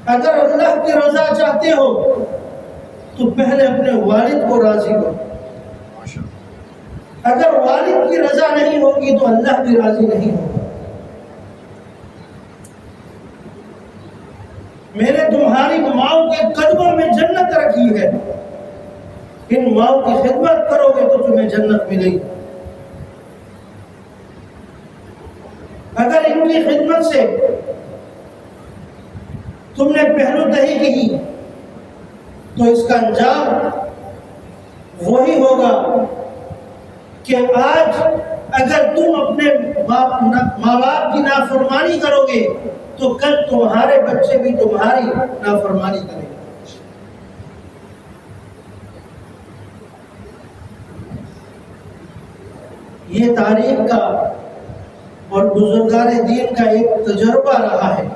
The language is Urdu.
اگر اللہ کی رضا چاہتے ہو تو پہلے اپنے والد کو راضی کرو. اگر والد کی رضا نہیں ہوگی تو اللہ بھی راضی نہیں ہوگا. میں نے تمہاری ماؤں کے قدموں میں جنت رکھی ہے، ان ماؤں کی خدمت کرو گے تو تمہیں جنت ملے گی. اگر ان کی خدمت سے تم نے پہلو دہی کی تو اس کا انجام وہی ہوگا کہ آج اگر تم اپنے ماں باپ کی نافرمانی کرو گے تو کل تمہارے بچے بھی تمہاری نافرمانی کریں گے. یہ تاریخ کا اور بزرگان دین کا ایک تجربہ رہا ہے.